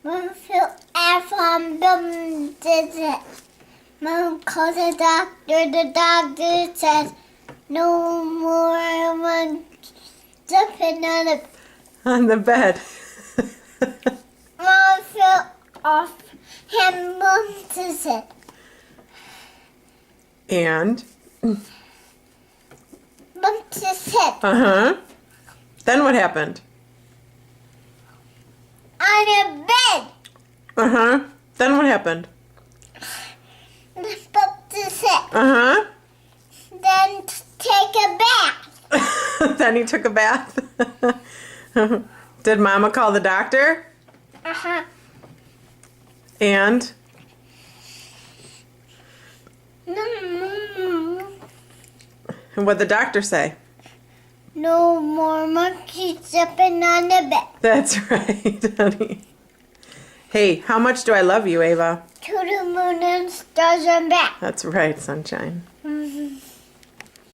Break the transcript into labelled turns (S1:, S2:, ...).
S1: Mom felt from them did it. Mom called the doctor. The doctor said no more jumping
S2: On the bed.
S1: Mom fell off and bumped his head.
S2: And?
S1: Bumped his head.
S2: Uh-huh. Then what happened?
S1: On a bed.
S2: Uh-huh. Then what happened?
S1: Bumped his head.
S2: Uh-huh.
S1: Then take a bath.
S2: Then he took a bath. Did Mama call the doctor?
S1: Uh-huh.
S2: And? And what'd the doctor say?
S1: No more monkeys jumping on the bed.
S2: That's right, honey. Hey, how much do I love you, Ava?
S1: To the moon and stars and back.
S2: That's right, sunshine.